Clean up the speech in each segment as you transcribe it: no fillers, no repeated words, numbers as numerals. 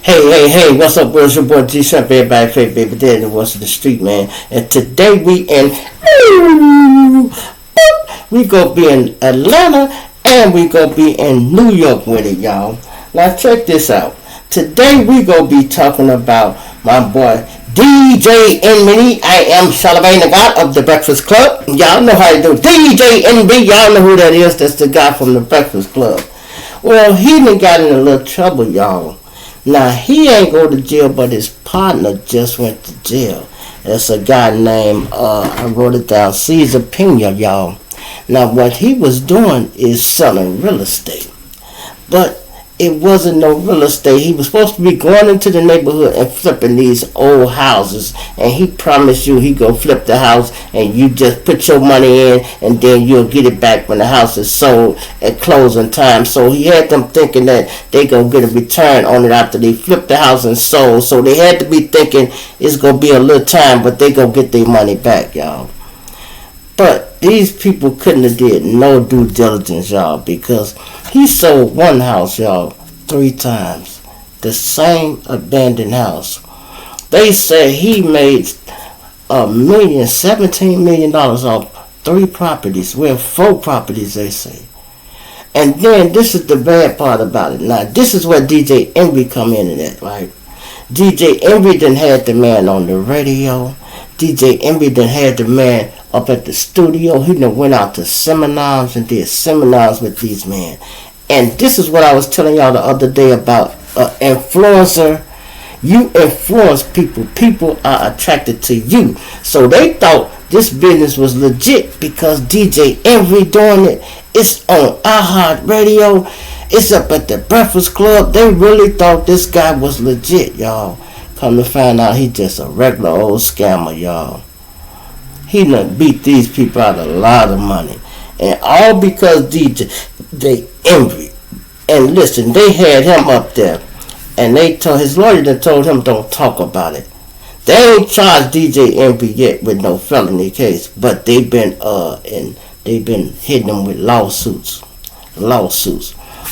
Hey, what's up, bro? It's your boy G Shrimp, everybody, favorite baby daddy, the voice of the street, man. And today we gonna be in Atlanta and we gonna be in New York with it, y'all. Now check this out. Today we gonna be talking about my boy DJ Envy. I am Shirley the God of the Breakfast Club. Y'all know how to do DJ Envy. Y'all know who that is. That's the guy from the Breakfast Club. Well, he done got in a little trouble, y'all. Now, he ain't go to jail, but his partner just went to jail. It's a guy named, I wrote it down, Cesar Pena, y'all. Now, what he was doing is selling real estate. But it wasn't no real estate. He was supposed to be going into the neighborhood and flipping these old houses. And he promised you he gonna flip the house and you just put your money in and then you'll get it back when the house is sold at closing time. So he had them thinking that they gonna get a return on it after they flipped the house and sold. So they had to be thinking it's gonna be a little time, but they gonna get their money back, y'all. But these people couldn't have did no due diligence, y'all, because he sold one house, y'all, 3 times. The same abandoned house. They said he made $17 million off 3 properties. Well, 4 properties, they say. And then this is the bad part about it. Now, this is where DJ Envy come in at, right? DJ Envy done had the man on the radio. DJ Envy done had the man up at the studio. He done went out to seminars and did seminars with these men. And this is what I was telling y'all the other day about influencer. You influence people. People are attracted to you. So they thought this business was legit because DJ Envy doing it. It's on iHeartRadio. It's up at the Breakfast Club. They really thought this guy was legit, y'all. Come to find out he just a regular old scammer, y'all. He done beat these people out a lot of money. And all because DJ Envy. And listen, they had him up there. And they told his lawyer that told him don't talk about it. They ain't charged DJ Envy yet with no felony case. But they've been hitting him with lawsuits.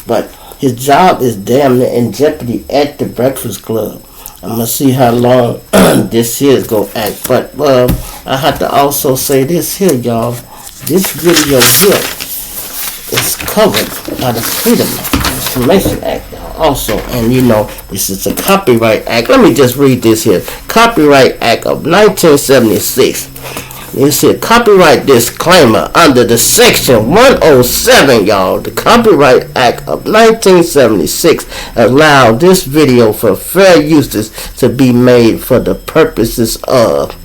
But his job is damn near in jeopardy at the Breakfast Club. I'm going to see how long this here is going to act. But I have to also say this here, y'all. This video here is covered by the Freedom of Information Act, y'all. Also, and you know, this is a Copyright Act. Let me just read this here. Copyright Act of 1976. It said copyright disclaimer under the section 107, y'all. The Copyright Act of 1976 allowed this video for fair uses to be made for the purposes of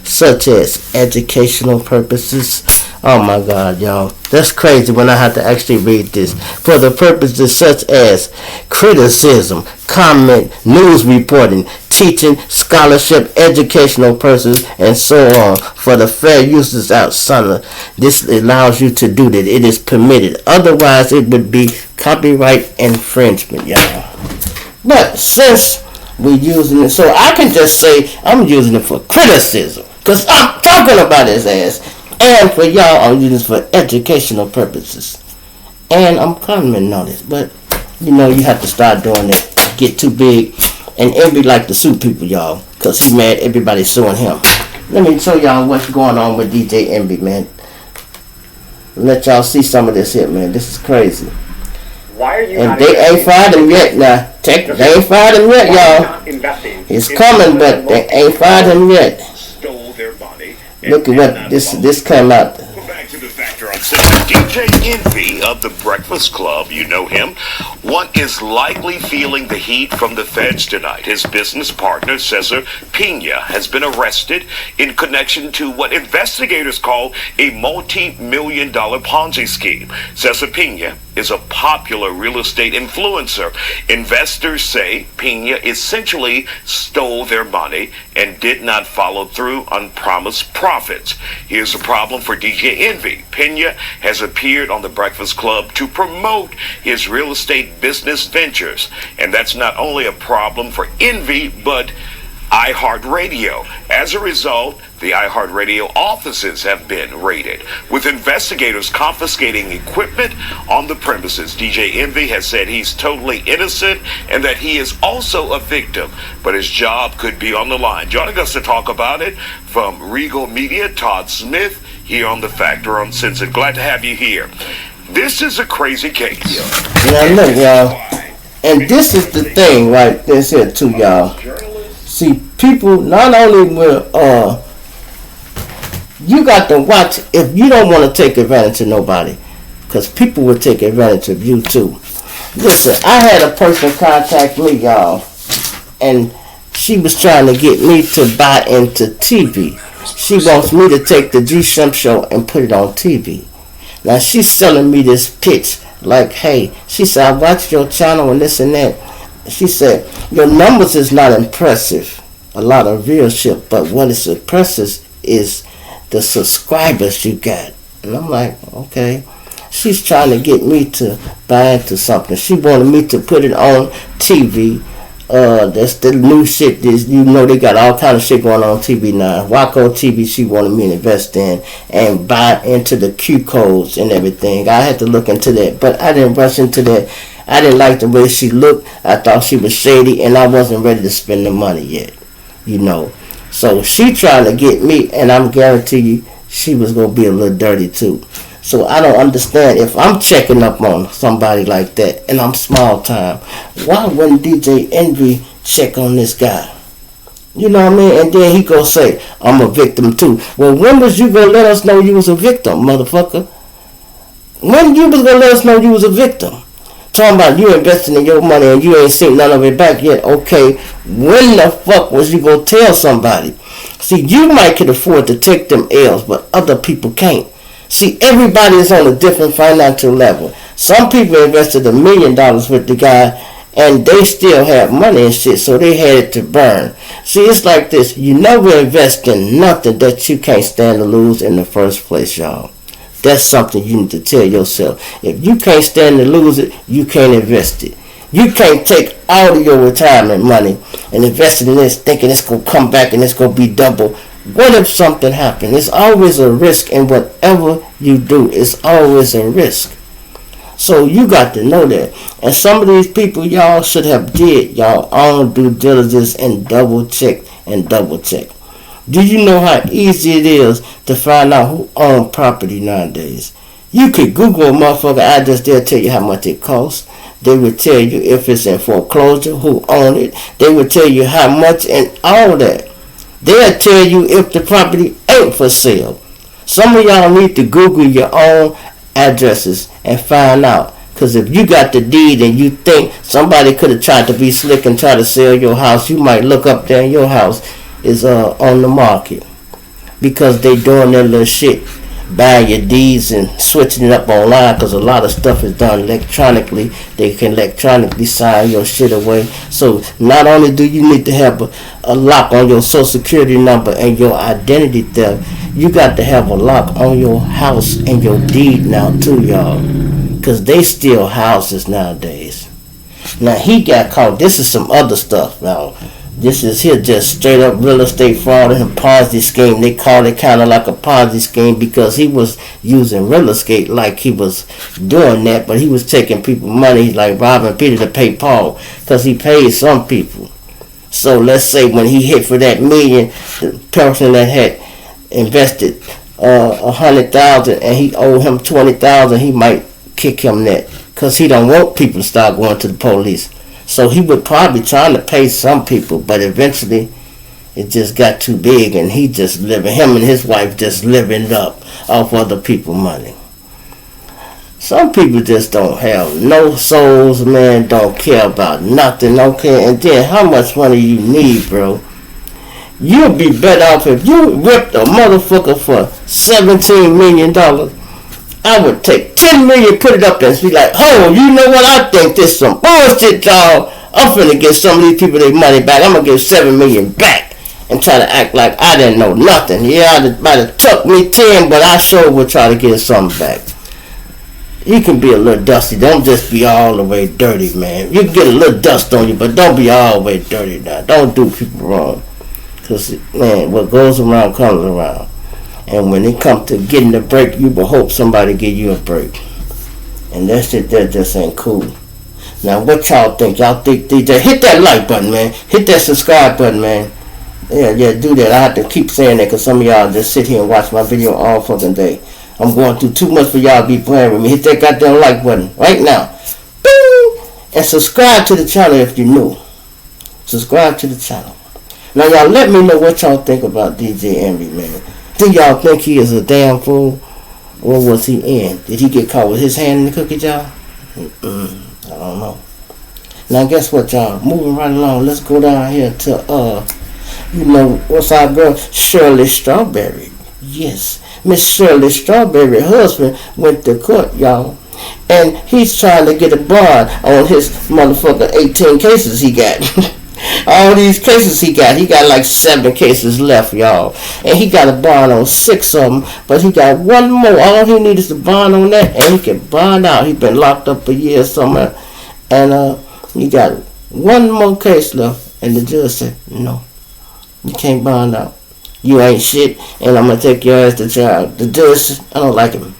such as educational purposes. Oh my God, y'all. That's crazy when I have to actually read this. For the purposes such as criticism, comment, news reporting, teaching, scholarship, educational purposes, and so on. For the fair uses outside of this allows you to do that. It is permitted. Otherwise, it would be copyright infringement, y'all. But since we're using it, so I can just say I'm using it for criticism. Because I'm talking about his ass. And for y'all, I'm using this for educational purposes. And I'm commenting on this. But, you know, you have to start doing it. Get too big. And Envy like to sue people, y'all. Because he mad everybody suing him. Let me show y'all what's going on with DJ Envy, man. Let y'all see some of this here, man. This is crazy. Why are you and they ain't fired him yet now. They ain't fired him yet, y'all. He's coming, but they ain't fired him yet. Stole their money. Look at what this came out. Back to the factor on DJ Envy of the Breakfast Club, you know him. One is likely feeling the heat from the feds tonight. His business partner, Cesar Pena, has been arrested in connection to what investigators call a multi-million-dollar Ponzi scheme. Cesar Pena is a popular real estate influencer. Investors say Pena essentially stole their money and did not follow through on promised profits. Here's a problem for DJ Envy. Pena has appeared on the Breakfast Club to promote his real estate business ventures. And that's not only a problem for Envy, but iHeartRadio. As a result, the iHeartRadio offices have been raided, with investigators confiscating equipment on the premises. DJ Envy has said he's totally innocent and that he is also a victim, but his job could be on the line. Joining us to talk about it from Regal Media, Todd Smith, here on The Factor Uncensored. Glad to have you here. This is a crazy case. Yeah, look, y'all. And this is the thing right this here too, y'all. See, people not only will you got to watch if you don't want to take advantage of nobody, because people will take advantage of you too. Listen, I had a person contact me, y'all, and she was trying to get me to buy into TV. She wants me to take the G Shrimp show and put it on TV. Now she's selling me this pitch like, hey, she said, I watched your channel and this and that. She said, your numbers is not impressive, a lot of viewership, but what is impressive is the subscribers you got. And I'm like, okay. She's trying to get me to buy into something. She wanted me to put it on TV. That's the new shit. You know they got all kind of shit going on TV now. Waco TV she wanted me to invest in and buy into the Q codes and everything. I had to look into that, but I didn't rush into that. I didn't like the way she looked. I thought she was shady, and I wasn't ready to spend the money yet. You know. So she trying to get me, and I'm guarantee you she was going to be a little dirty too. So I don't understand, if I'm checking up on somebody like that and I'm small time, why wouldn't DJ Envy check on this guy? You know what I mean? And then he go say, I'm a victim too. Well, when was you going to let us know you was a victim, motherfucker? When you was going to let us know you was a victim? Talking about you investing in your money and you ain't seen none of it back yet. Okay, when the fuck was you going to tell somebody? See, you might can afford to take them L's, but other people can't. See, everybody is on a different financial level. Some people invested $1 million with the guy and they still have money and shit, so they had it to burn. See, it's like this. You never invest in nothing that you can't stand to lose in the first place, y'all. That's something you need to tell yourself. If you can't stand to lose it, you can't invest it. You can't take all of your retirement money and invest in this thinking it's going to come back and it's going to be double. What if something happens? It's always a risk in whatever you do. It's always a risk. So you got to know that. And some of these people, y'all should have did y'all own due diligence and double check and double check. Do you know how easy it is to find out who owns property nowadays? You could Google a motherfucker address, they'll tell you how much it costs. They will tell you if it's in foreclosure, who owns it. They will tell you how much and all that. They'll tell you if the property ain't for sale. Some of y'all need to Google your own addresses and find out. Because if you got the deed and you think somebody could have tried to be slick and try to sell your house, you might look up there and your house is on the market. Because they doing their little shit. Buying your deeds and switching it up online, because a lot of stuff is done electronically. They can electronically sign your shit away. So not only do you need to have a lock on your social security number and your identity theft, you got to have a lock on your house and your deed now too, y'all, because they steal houses nowadays. Now he got caught. This is some other stuff now. This is here just straight up real estate fraud and Ponzi scheme. They call it kind of like a Ponzi scheme because he was using real estate like he was doing that, but he was taking people money like robbing Peter to pay Paul, because he paid some people. So let's say when he hit for that million, the person that had invested $100,000 and he owed him $20,000, he might kick him that because he don't want people to start going to the police. So he would probably trying to pay some people, but eventually it just got too big and he just living, him and his wife just living up off other people's money. Some people just don't have no souls, man, don't care about nothing, don't care. And then how much money you need, bro? You'll be better off if you ripped a motherfucker for $17 million. I would take $10 million, put it up there and be like, oh, you know what? I think this some bullshit, y'all. I'm finna get some of these people their money back. I'm gonna give $7 million back and try to act like I didn't know nothing. Yeah, I might have took me 10, but I sure would try to get something back. You can be a little dusty. Don't just be all the way dirty, man. You can get a little dust on you, but don't be all the way dirty now. Don't do people wrong. Because, man, what goes around comes around. And when it comes to getting a break, you will hope somebody give you a break. And that shit there just ain't cool. Now, what y'all think? Y'all think DJ? Hit that like button, man. Hit that subscribe button, man. Yeah, do that. I have to keep saying that because some of y'all just sit here and watch my video all fucking day. I'm going through too much for y'all to be playing with me. Hit that goddamn like button right now. Bing! And subscribe to the channel if you're new. Subscribe to the channel. Now, y'all let me know what y'all think about DJ Envy, man. Do y'all think he is a damn fool? Or was he in? Did he get caught with his hand in the cookie jar? I don't know. Now, guess what, y'all? Moving right along. Let's go down here to, what's our girl? Shirley Strawberry. Yes. Miss Shirley Strawberry husband went to court, y'all. And he's trying to get a bond on his motherfucker 18 cases he got. All these cases he got like 7 cases left, y'all. And he got a bond on 6 of them, but he got 1 more. All he needs is a bond on that, and he can bond out. He been locked up a year somewhere, and he got 1 more case left, and the judge said, no, you can't bond out. You ain't shit, and I'm gonna take your ass to trial. The judge, I don't like him.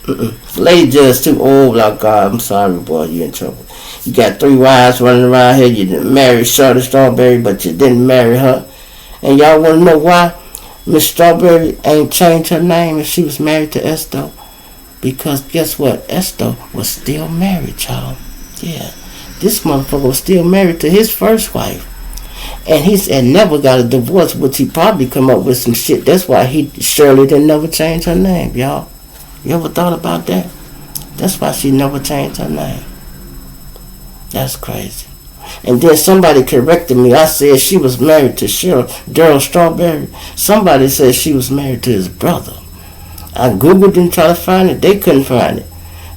Lady judge too old. Oh God, I'm sorry, boy, you in trouble. You got 3 wives running around here. You didn't marry Shirley Strawberry, but you didn't marry her. And y'all want to know why Miss Strawberry ain't changed her name if she was married to Esther? Because guess what? Esther was still married, y'all. Yeah, this motherfucker was still married to his first wife. And he's never got a divorce, which he probably come up with some shit. That's why Shirley didn't never change her name, y'all. You ever thought about that? That's why she never changed her name. That's crazy. And then somebody corrected me. I said she was married to Daryl Strawberry. Somebody said she was married to his brother. I Googled and tried to find it. They couldn't find it.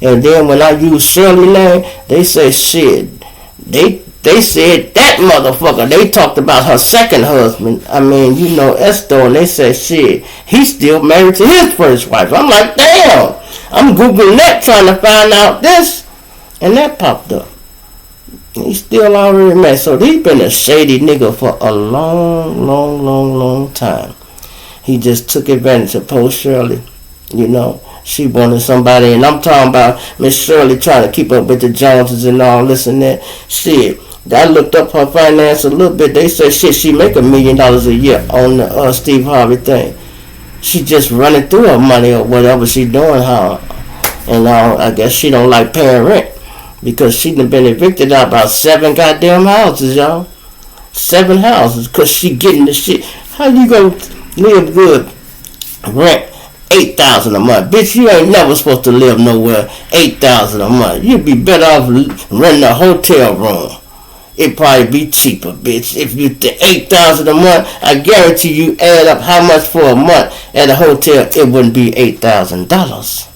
And then when I used Shirley name, they say shit. They said that motherfucker. They talked about her second husband. I mean, Esther, and they said shit. He's still married to his first wife. I'm like, damn. I'm Googling that trying to find out this. And that popped up. He's still already married. So he's been a shady nigga for a long time. He just took advantage of poor Shirley. She wanted somebody, and I'm talking about Miss Shirley trying to keep up with the Joneses and all this and that. Shit. I looked up her finance a little bit. They said shit, she make $1 million a year on the Steve Harvey thing. She just running through her money or whatever she doing, and I guess she don't like paying rent because she done been evicted out about 7 goddamn houses, y'all. 7 houses because she getting the shit. How you gonna live good? Rent $8,000 a month, bitch. You ain't never supposed to live nowhere $8,000 a month. You'd be better off renting a hotel room. It'd probably be cheaper, bitch. If you $8,000 a month, I guarantee you add up how much for a month at a hotel, it wouldn't be $8,000.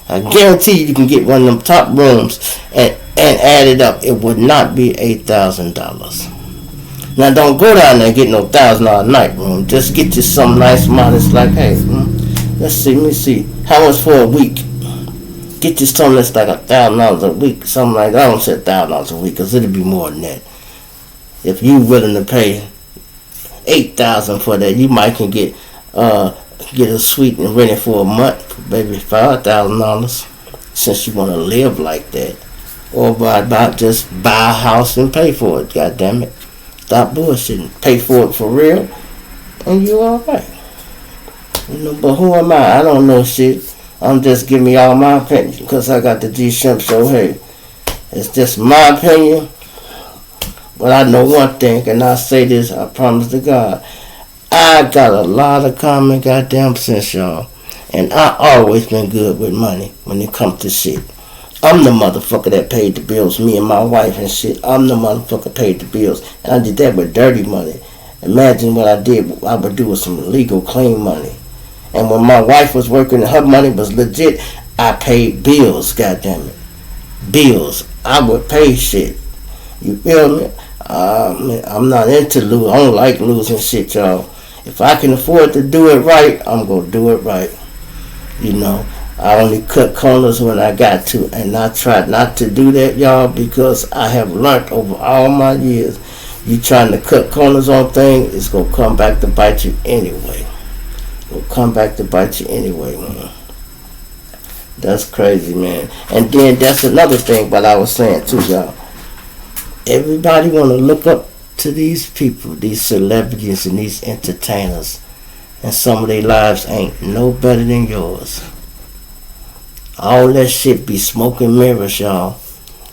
I guarantee you can get one of them top rooms and add it up. It would not be $8,000. Now don't go down there and get no $1,000 night room. Just get you some nice modest like, hey, let me see. How much for a week? Get you something that's like $1,000 a week, something like that. I don't say $1,000 a week, because it'll be more than that. If you willing to pay $8,000 for that, you might can get a suite and rent it for a month, maybe $5,000, since you want to live like that. Or just buy a house and pay for it. God damn it, stop bullshitting. Pay for it for real, and you all right. But who am I? I don't know shit. I'm just giving y'all my opinion because I got the G Shrimp Show. Hey, it's just my opinion. But I know one thing, and I say this, I promise to God. I got a lot of common goddamn sense, y'all. And I always been good with money when it comes to shit. I'm the motherfucker that paid the bills, me and my wife and shit. I'm the motherfucker paid the bills. And I did that with dirty money. Imagine what I would do with some legal, clean money. And when my wife was working and her money was legit, I paid bills, goddammit. Bills. I would pay shit. You feel me? I'm not into losing. I don't like losing shit, y'all. If I can afford to do it right, I'm going to do it right. I only cut corners when I got to. And I try not to do that, y'all, because I have learned over all my years. You trying to cut corners on things, it's gonna come back to bite you anyway. It'll come back to bite you anyway, man. That's crazy, man. And then that's another thing, but I was saying too, y'all. Everybody wanna look up to these people, these celebrities and these entertainers, and some of their lives ain't no better than yours. All that shit be smoke and mirrors, y'all.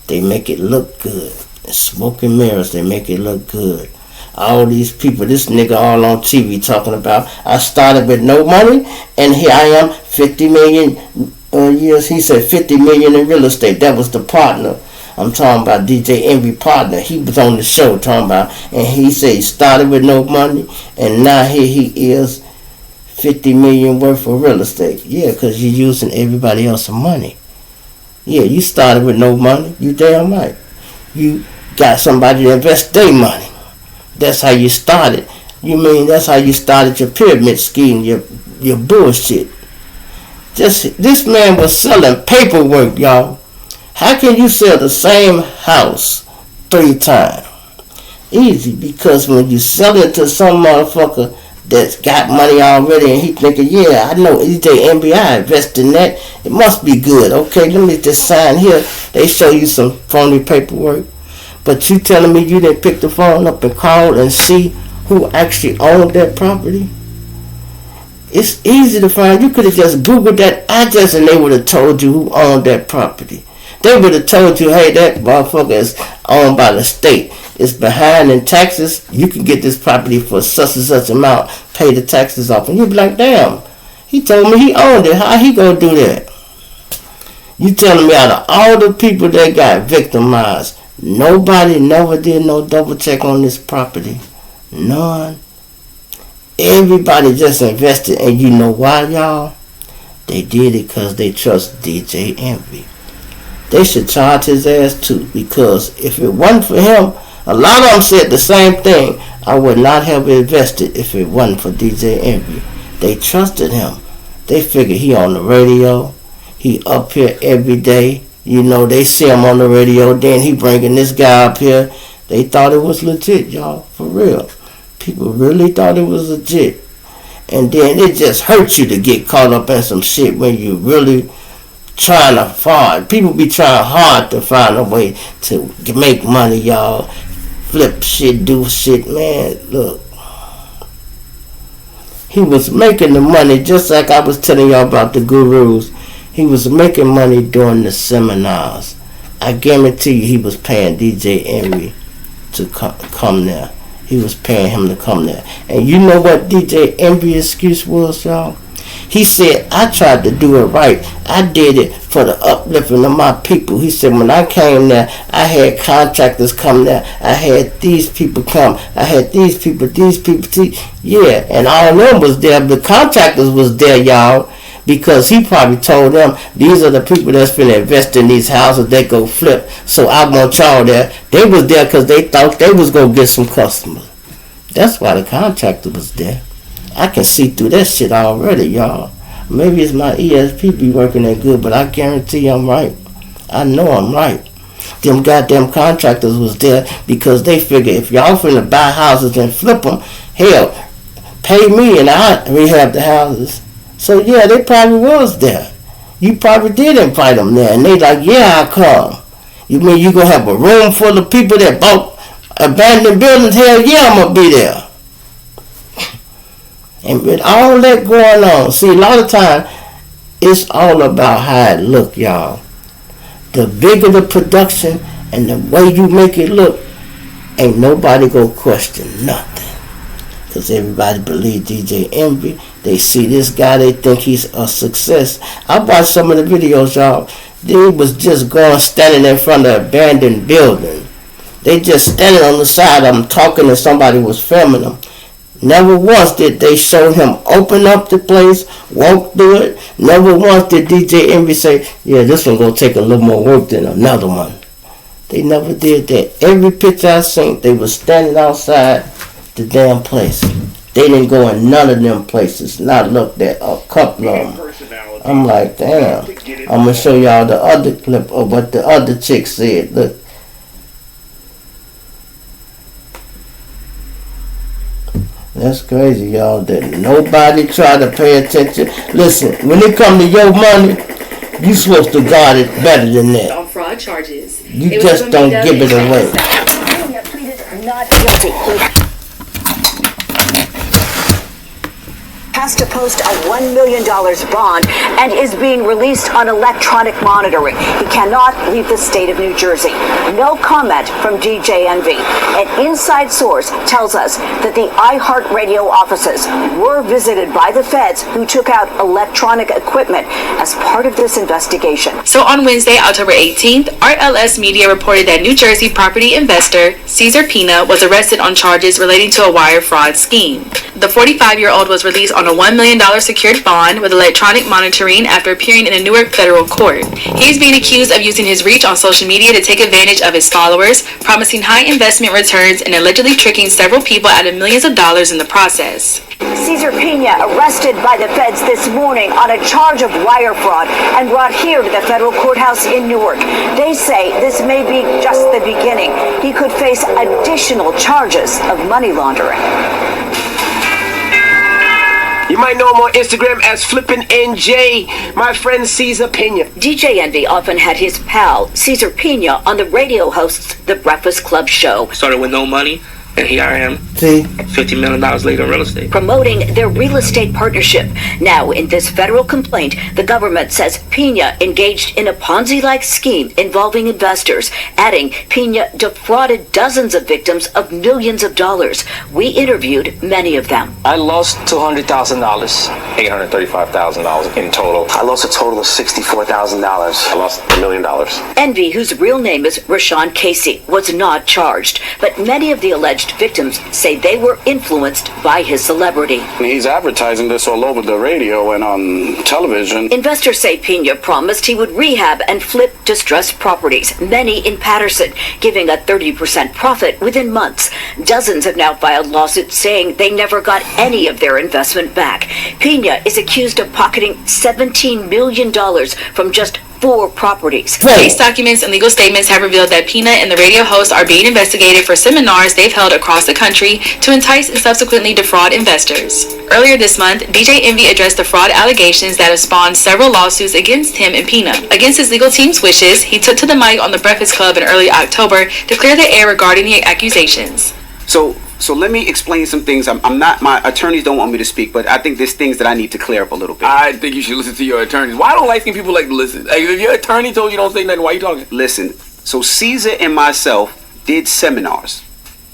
They make it look good. Smoke and mirrors, they make it look good. All these people, this nigga all on TV talking about, I started with no money, and here I am, 50 million years. He said 50 million in real estate. That was the partner. I'm talking about DJ Envy partner. He was on the show talking about, and he said he started with no money, and now here he is, 50 million worth of real estate. Yeah, because you're using everybody else's money. Yeah, you started with no money. You damn right. You got somebody to invest their money. That's how you started. You mean that's how you started your pyramid scheme, your bullshit. This man was selling paperwork, y'all. How can you sell the same house 3 times? Easy, because when you sell it to some motherfucker that's got money already and he thinking, yeah, I know EJ NBA invest in that, it must be good. Okay, let me just sign here. They show you some phony paperwork. But you telling me you didn't pick the phone up and call and see who actually owned that property? It's easy to find. You could have just Googled that address and they would have told you who owned that property. They would have told you, hey, that motherfucker is owned by the state. It's behind in taxes. You can get this property for such and such amount. Pay the taxes off. And you'd be like, damn, he told me he owned it. How he gonna do that? You telling me out of all the people that got victimized, nobody never did no double check on this property? None. Everybody just invested. And you know why, y'all? They did it because they trust DJ Envy. They should charge his ass too, because if it wasn't for him, a lot of them said the same thing. I would not have invested if it wasn't for DJ Envy. They trusted him. They figured he on the radio. He up here every day. You know, they see him on the radio. Then he bringing this guy up here. They thought it was legit, y'all. For real. People really thought it was legit. And then it just hurts you to get caught up in some shit when you really trying to find. People be trying hard to find a way to make money, y'all. Flip shit, do shit, man. Look. He was making the money just like I was telling y'all about the gurus. He was making money during the seminars. I guarantee you he was paying DJ Envy to come there. He was paying him to come there. And you know what DJ Envy's excuse was, y'all? He said, I tried to do it right. I did it for the uplifting of my people. He said, when I came there, I had contractors come there. I had these people come. I had these people. Yeah, and all of them was there. The contractors was there, y'all, because he probably told them, these are the people that's been investing in these houses. They go flip. So I want y'all there. They was there because they thought they was going to get some customers. That's why the contractor was there. I can see through that shit already, y'all. Maybe it's my ESP be working that good, but I guarantee I'm right. I know I'm right. Them goddamn contractors was there because they figure if y'all finna buy houses and flip them, hell, pay me and I rehab the houses. So yeah, they probably was there. You probably did invite them there, and they like, yeah, I'll come. You mean you gonna have a room full of people that bought abandoned buildings? Hell yeah, I'm gonna be there. And with all that going on, see, a lot of time, it's all about how it look, y'all. The bigger the production and the way you make it look, ain't nobody gonna question nothing. Because everybody believe DJ Envy. They see this guy, they think he's a success. I watched some of the videos, y'all. They was just going, standing in front of an abandoned building. They just standing on the side of them talking and somebody was filming them. Never once did they show him open up the place, walk through it. Never once did DJ Envy say, yeah, this one gonna take a little more work than another one. They never did that. Every picture I seen, they was standing outside the damn place. They didn't go in none of them places. Not looked at a couple of them. I'm like, damn. I'm gonna show y'all the other clip of what the other chick said. Look. That's crazy, y'all, that nobody try to pay attention. Listen, when it come to your money, you supposed to guard it better than that. On fraud charges. You just don't give it away. Not guilty. Has to post a $1 million bond and is being released on electronic monitoring. He cannot leave the state of New Jersey. No comment from DJ Envy. An inside source tells us that the iHeartRadio offices were visited by the feds who took out electronic equipment as part of this investigation. So on Wednesday, October 18th, RLS Media reported that New Jersey property investor Cesar Pina was arrested on charges relating to a wire fraud scheme. The 45-year-old was released on a $1 million secured bond with electronic monitoring after appearing in a Newark federal court. He is being accused of using his reach on social media to take advantage of his followers, promising high investment returns and allegedly tricking several people out of millions of dollars in the process. Cesar Pina arrested by the feds this morning on a charge of wire fraud and brought here to the federal courthouse in Newark. They say this may be just the beginning. He could face additional charges of money laundering. You might know him on Instagram as Flippin' NJ, my friend Cesar Pina. DJ Envy often had his pal, Cesar Pina, on the radio hosts The Breakfast Club show. Started with no money, and here I am. See? $50 million later in real estate. Promoting their real estate partnership. Now, in this federal complaint, the government says Pina engaged in a Ponzi-like scheme involving investors, adding Pina defrauded dozens of victims of millions of dollars. We interviewed many of them. I lost $200,000. $835,000 in total. I lost a total of $64,000. I lost $1 million. Envy, whose real name is Rashawn Casey, was not charged, but many of the alleged victims say they were influenced by his celebrity. He's advertising this all over the radio and on television. Investors say Pina promised he would rehab and flip distressed properties, many in Patterson, giving a 30% profit within months. Dozens have now filed lawsuits saying they never got any of their investment back. Pina is accused of pocketing $17 million from just 4 properties. Case documents and legal statements have revealed that Pina and the radio host are being investigated for seminars they've held across the country to entice and subsequently defraud investors. Earlier this month, DJ Envy addressed the fraud allegations that have spawned several lawsuits against him and Pina. Against his legal team's wishes, he took to the mic on The Breakfast Club in early October to clear the air regarding the accusations. So let me explain some things. I'm not, my attorneys don't want me to speak, but I think there's things that I need to clear up a little bit. I think you should listen to your attorneys. Why don't light-skinned people like to listen? Like, if your attorney told you don't say nothing, why are you talking? Listen, so Caesar and myself did seminars.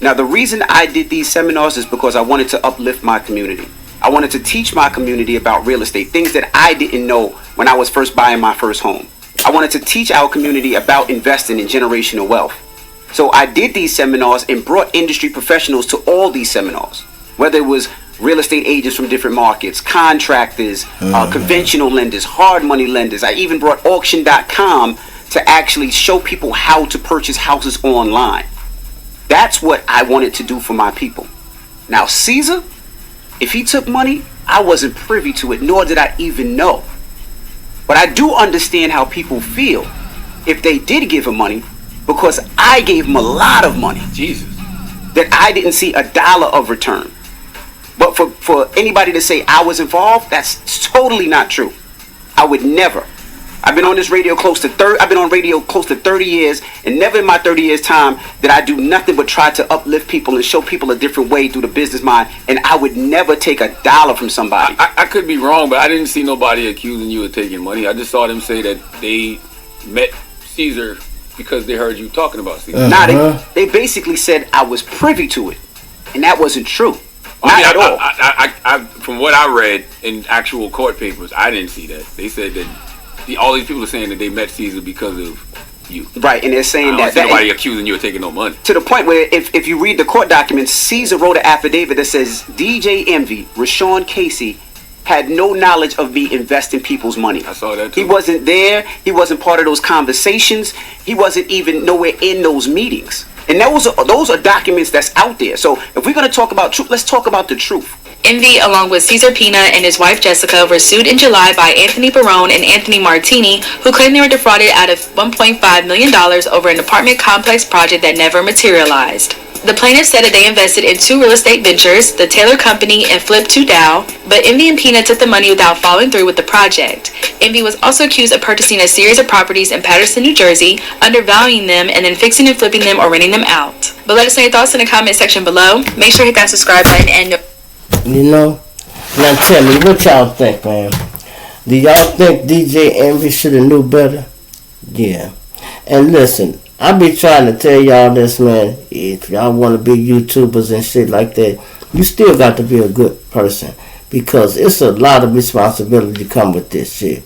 Now, the reason I did these seminars is because I wanted to uplift my community. I wanted to teach my community about real estate, things that I didn't know when I was first buying my first home. I wanted to teach our community about investing in generational wealth. So I did these seminars and brought industry professionals to all these seminars, whether it was real estate agents from different markets, contractors, conventional lenders, hard money lenders. I even brought auction.com to actually show people how to purchase houses online. That's what I wanted to do for my people. Now, Caesar, if he took money, I wasn't privy to it, nor did I even know. But I do understand how people feel if they did give him money, because I gave him a lot of money. Jesus. That I didn't see a dollar of return. But for anybody to say I was involved, that's totally not true. I would never. I've been on this radio I've been on radio close to 30 years, and never in my 30 years time did I do nothing but try to uplift people and show people a different way through the business mind, and I would never take a dollar from somebody. I could be wrong, but I didn't see nobody accusing you of taking money. I just saw them say that they met Caesar because they heard you talking about Caesar. They basically said I was privy to it, and that wasn't true. Not at all. I, from what I read in actual court papers, I didn't see that. They said that all these people are saying that they met Caesar because of you. Right, and they're saying that nobody accusing you of taking no money. To the point where if you read the court documents, Caesar wrote an affidavit that says DJ Envy, Rashawn Casey, had no knowledge of me investing people's money. I saw that too. He wasn't there. He wasn't part of those conversations. He wasn't even nowhere in those meetings. And those are documents that's out there. So if we're going to talk about truth, let's talk about the truth. Envy, along with Cesar Pina and his wife Jessica, were sued in July by Anthony Barone and Anthony Martini, who claimed they were defrauded out of $1.5 million over an apartment complex project that never materialized. The plaintiff said that they invested in 2 real estate ventures, the Taylor Company and Flip to Dow, but Envy and Pina took the money without following through with the project. Envy was also accused of purchasing a series of properties in Paterson, New Jersey, undervaluing them, and then fixing and flipping them or renting them out. But let us know your thoughts in the comment section below. Make sure to hit that subscribe button and... You know? Now tell me, what y'all think, man? Do y'all think DJ Envy should have knew better? Yeah. And listen, I be trying to tell y'all this, man. If y'all want to be YouTubers and shit like that, you still got to be a good person, because it's a lot of responsibility to come with this shit.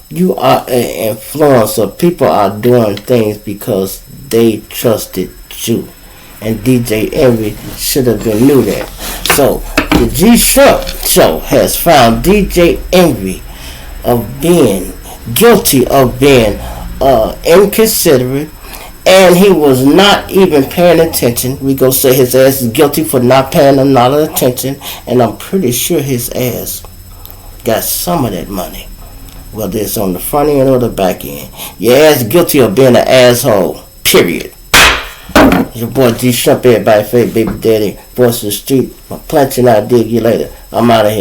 You are an influencer. People are doing things because they trusted you, and DJ Envy should have been knew that. So the G-Shrimp Show has found DJ Envy of being guilty of being inconsiderate, and he was not even paying attention. We go say his ass is guilty for not paying a lot of attention, and I'm pretty sure his ass got some of that money, whether it's on the front end or the back end. Your ass guilty of being an asshole, period. Your boy G Shrimp, everybody, favorite baby daddy, voice of the street. My planting, I'll dig you later. I'm out of here.